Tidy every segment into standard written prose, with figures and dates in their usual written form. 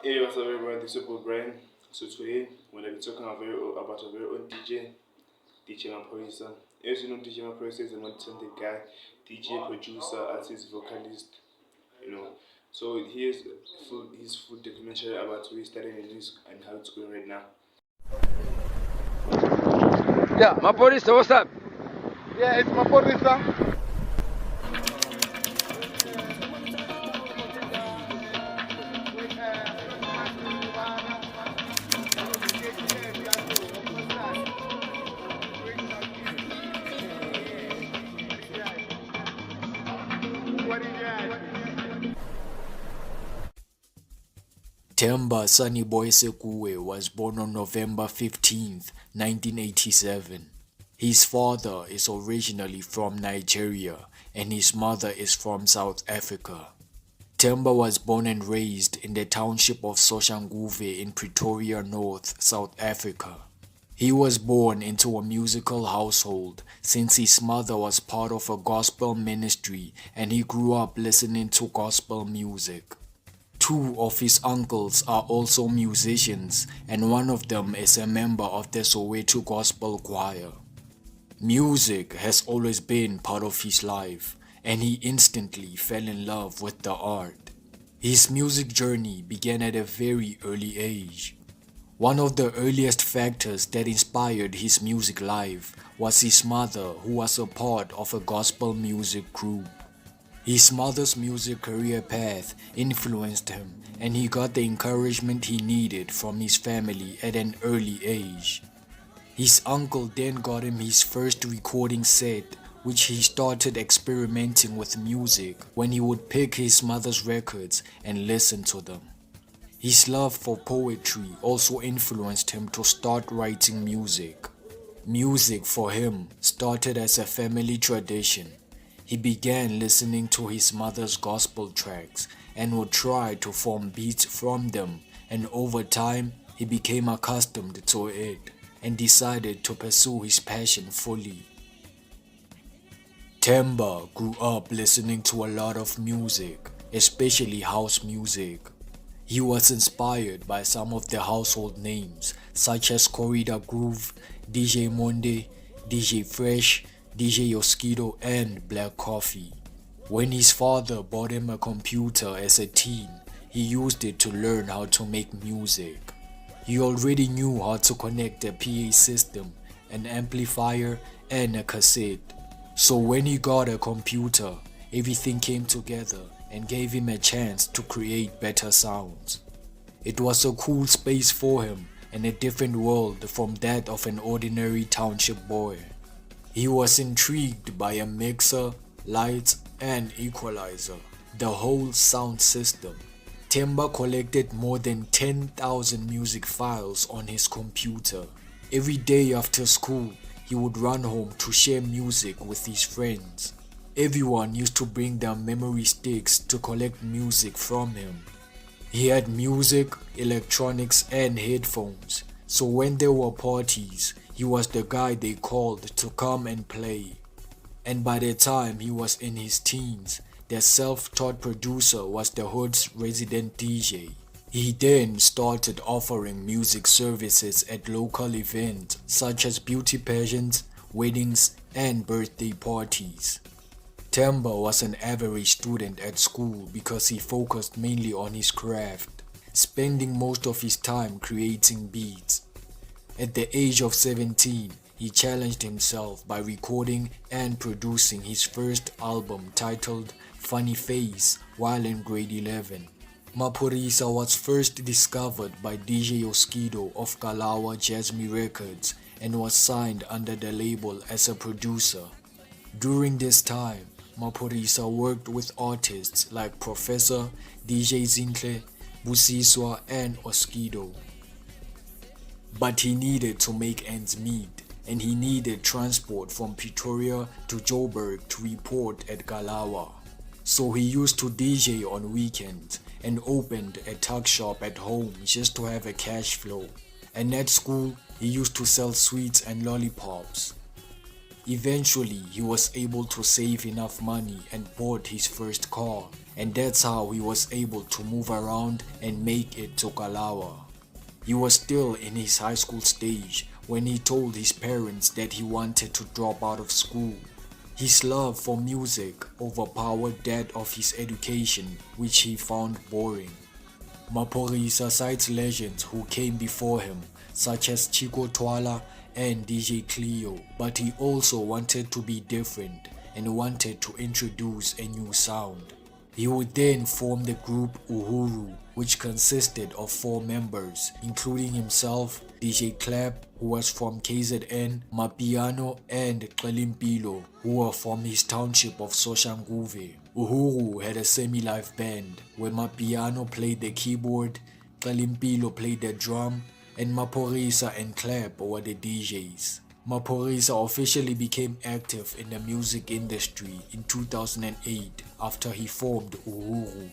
Hey, what's up, everyone? This is Brian. So today we're going to be talking about a very own DJ maphorisa. As you know, DJ maphorisa is a multi-talented guy, DJ, producer, artist, vocalist. You know, so here's his full documentary about where he started in music and how it's going right now. Yeah, maphorisa, what's up? Yeah, it's maphorisa. Themba Sunnyboy Sekuwe was born on November 15th, 1987. His father is originally from Nigeria and his mother is from South Africa. Themba was born and raised in the township of Soshanguve in Pretoria North, South Africa. He was born into a musical household since his mother was part of a gospel ministry and he grew up listening to gospel music. Two of his uncles are also musicians and one of them is a member of the Soweto Gospel Choir. Music has always been part of his life and he instantly fell in love with the art. His music journey began at a very early age. One of the earliest factors that inspired his music life was his mother, who was a part of a gospel music group. His mother's music career path influenced him and he got the encouragement he needed from his family at an early age. His uncle then got him his first recording set, which he started experimenting with music when he would pick his mother's records and listen to them. His love for poetry also influenced him to start writing music. Music for him started as a family tradition. He began listening to his mother's gospel tracks and would try to form beats from them, and over time he became accustomed to it and decided to pursue his passion fully. Themba grew up listening to a lot of music, especially house music. He was inspired by some of the household names such as Corrida Groove, DJ Monde, DJ Fresh, DJ Yoskido and Black Coffee. When his father bought him a computer as a teen, he used it to learn how to make music. He already knew how to connect a PA system, an amplifier and a cassette. So when he got a computer, everything came together and gave him a chance to create better sounds. It was a cool space for him and a different world from that of an ordinary township boy. He was intrigued by a mixer, lights and equalizer, the whole sound system. Themba collected more than 10,000 music files on his computer. Every day after school, he would run home to share music with his friends. Everyone used to bring their memory sticks to collect music from him. He had music, electronics and headphones, so when there were parties, he was the guy they called to come and play. And by the time he was in his teens, their self-taught producer was the hood's resident DJ. He then started offering music services at local events such as beauty pageants, weddings, and birthday parties. Themba was an average student at school because he focused mainly on his craft, spending most of his time creating beats. At the age of 17, he challenged himself by recording and producing his first album titled Funny Face while in grade 11. Maphorisa was first discovered by DJ Yoskido of Kalawa Jasmine Records and was signed under the label as a producer. During this time, Maphorisa worked with artists like Professor, DJ Zinhle, Busiswa and Oskido. But he needed to make ends meet and he needed transport from Pretoria to Joburg to report at Kalawa. So he used to DJ on weekends and opened a tuck shop at home just to have a cash flow. And at school, he used to sell sweets and lollipops. Eventually, he was able to save enough money and bought his first car, and that's how he was able to move around and make it to Kalawa. He was still in his high school stage when he told his parents that he wanted to drop out of school. His love for music overpowered that of his education, which he found boring. Maphorisa cites legends who came before him, such as Chico Twala and DJ Cleo, but he also wanted to be different and wanted to introduce a new sound. He would then form the group Uhuru, which consisted of 4 members, including himself, DJ Clap, who was from KZN, Mapiano, and Xelimpilo, who were from his township of Soshanguve. Uhuru had a semi-live band, where Mapiano played the keyboard, Xelimpilo played the drum, and Maphorisa and Clap were the DJs. Maphorisa officially became active in the music industry in 2008 after he formed Uhuru.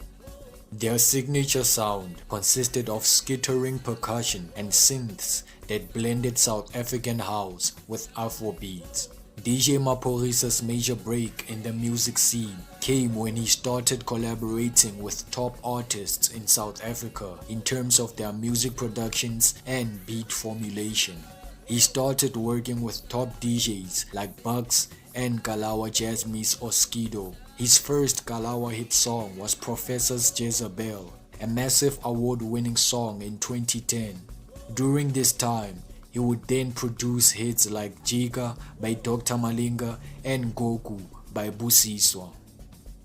Their signature sound consisted of skittering percussion and synths that blended South African house with Afrobeats. DJ Maphorisa's major break in the music scene came when he started collaborating with top artists in South Africa in terms of their music productions and beat formulation. He started working with top DJs like Bugs and Kalawa Jazzmiss Oskido. His first Kalawa hit song was Professor's Jezebel, a massive award-winning song in 2010. During this time, he would then produce hits like Jika by Dr. Malinga and Goku by Busiswa.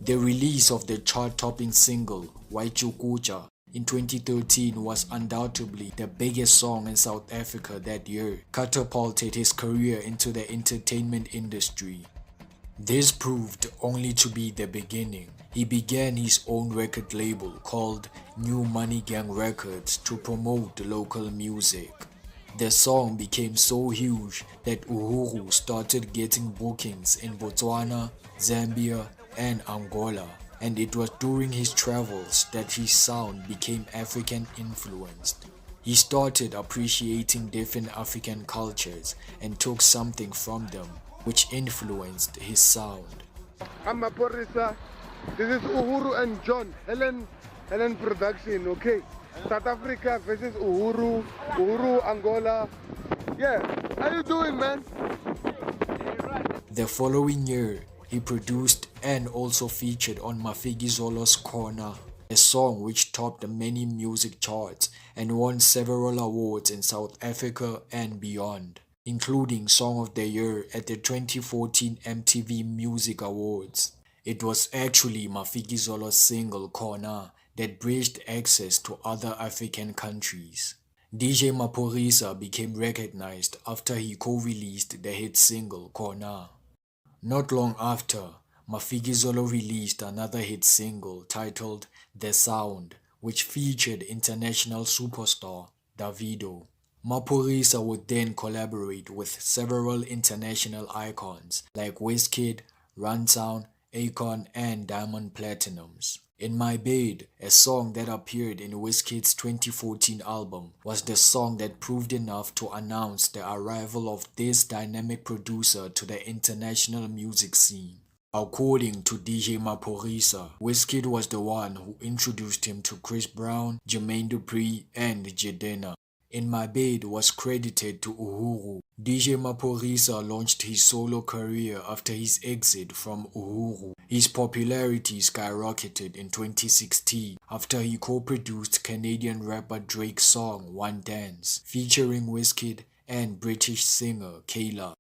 The release of the chart-topping single Waichukucha in 2013 was undoubtedly the biggest song in South Africa that year, catapulted his career into the entertainment industry. This proved only to be the beginning. He began his own record label called New Money Gang Records to promote local music. The song became so huge that Uhuru started getting bookings in Botswana, Zambia, and Angola. And it was during his travels that his sound became African influenced. He started appreciating different African cultures and took something from them, which influenced his sound. I'm Maphorisa. This is Uhuru and John. Helen production, okay? South Africa versus Uhuru. Uhuru, Angola. Yeah, how you doing, man? The following year, he produced and also featured on Mafikizolo's Corner, a song which topped many music charts and won several awards in South Africa and beyond, including Song of the Year at the 2014 MTV Music Awards. It was actually Mafikizolo's single Corner that bridged access to other African countries. DJ Maphorisa became recognized after he co-released the hit single Corner. Not long after, Mafikizolo released another hit single titled The Sound, which featured international superstar Davido. Maphorisa would then collaborate with several international icons like Wizkid, Runtown, Akon, and Diamond Platinums. In My Bed, a song that appeared in Wizkid's 2014 album, was the song that proved enough to announce the arrival of this dynamic producer to the international music scene. According to DJ Maphorisa, Wizkid was the one who introduced him to Chris Brown, Jermaine Dupri, and Jadena. In My Bed was credited to Uhuru. DJ Maphorisa launched his solo career after his exit from Uhuru. His popularity skyrocketed in 2016 after he co-produced Canadian rapper Drake's song One Dance, featuring Wizkid and British singer Kayla.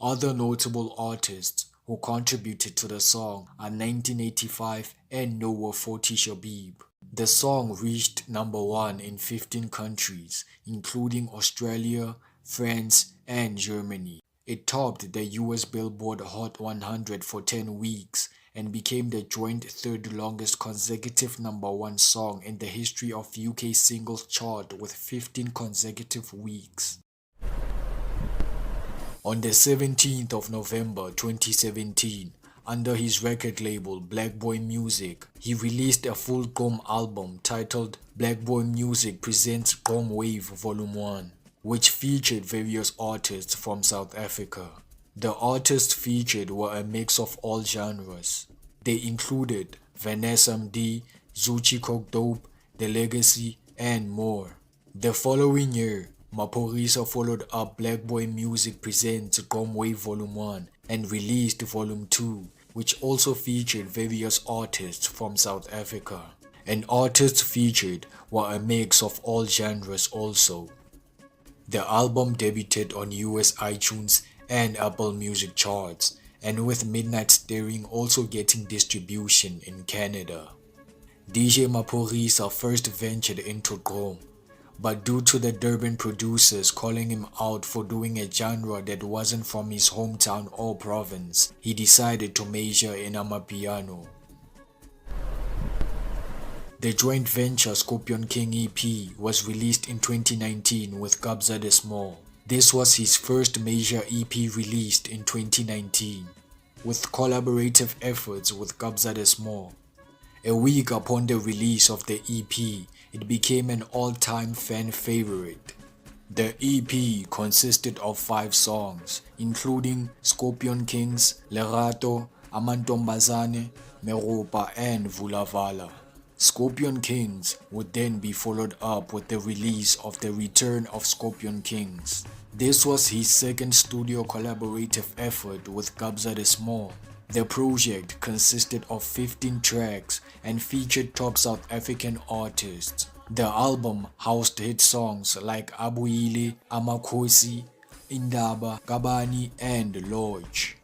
Other notable artists who contributed to the song are 1985 and Noah 40 Shabib. The song reached number 1 in 15 countries, including Australia, France, and Germany. It topped the US Billboard Hot 100 for 10 weeks and became the joint third longest consecutive number 1 song in the history of UK singles chart with 15 consecutive weeks. On the 17th of November 2017, under his record label Black Boy Music, he released a full Gqom album titled Black Boy Music Presents Gqom Wave Volume 1, which featured various artists from South Africa. The artists featured were a mix of all genres. They included Vanessa MD, Zuchi Coke Dope, The Legacy, and more. The following year, maphorisa followed up Black Boy Music Presents Gqom Wave Volume 1 and released Volume 2, which also featured various artists from South Africa. And artists featured were a mix of all genres also. The album debuted on US iTunes and Apple Music charts, and with Midnight Staring also getting distribution in Canada. DJ maphorisa first ventured into Gqom, but due to the Durban producers calling him out for doing a genre that wasn't from his hometown or province, he decided to major in amapiano. The joint venture Scorpion King EP was released in 2019 with Kabza De Small. This was his first major EP released in 2019, with collaborative efforts with Kabza De Small. A week upon the release of the EP, it became an all-time fan favorite. The EP consisted of 5 songs, including Scorpion Kings, Lerato, Amantombazane, Meropa, and Vulavala. Scorpion Kings would then be followed up with the release of The Return of Scorpion Kings. This was his second studio collaborative effort with Kabza De Small. The project consisted of 15 tracks and featured top South African artists. The album housed hit songs like Abuyile, Amakhosi, Indaba, Kabani, and Lodge.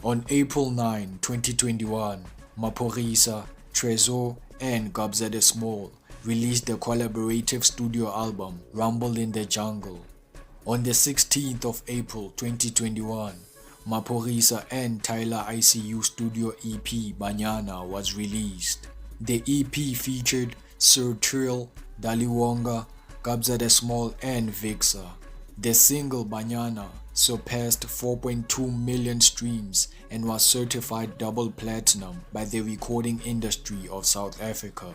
On April 9, 2021, maphorisa, Trezor, and Kabza De Small released the collaborative studio album Rumble in the Jungle. On the 16th of April 2021, maphorisa and Tyler ICU studio EP Banyana was released. The EP featured Sir Trill, Daliwonga, Kabza De Small, and Vixa. The single Banyana surpassed 4.2 million streams and was certified double platinum by the Recording Industry of South Africa.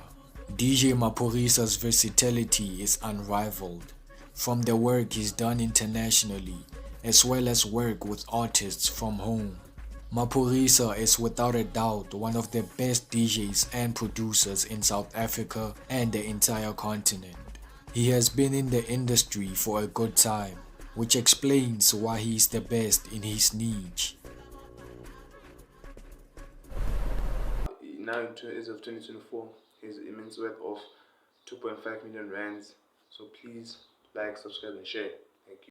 DJ maphorisa's versatility is unrivaled, from the work he's done internationally, as well as work with artists from home. Maphorisa is without a doubt one of the best DJs and producers in South Africa and the entire continent. He has been in the industry for a good time, which explains why he is the best in his niche. Now, as of 2024, he has an immense worth of 2.5 million rands. So please like, subscribe, and share. Thank you.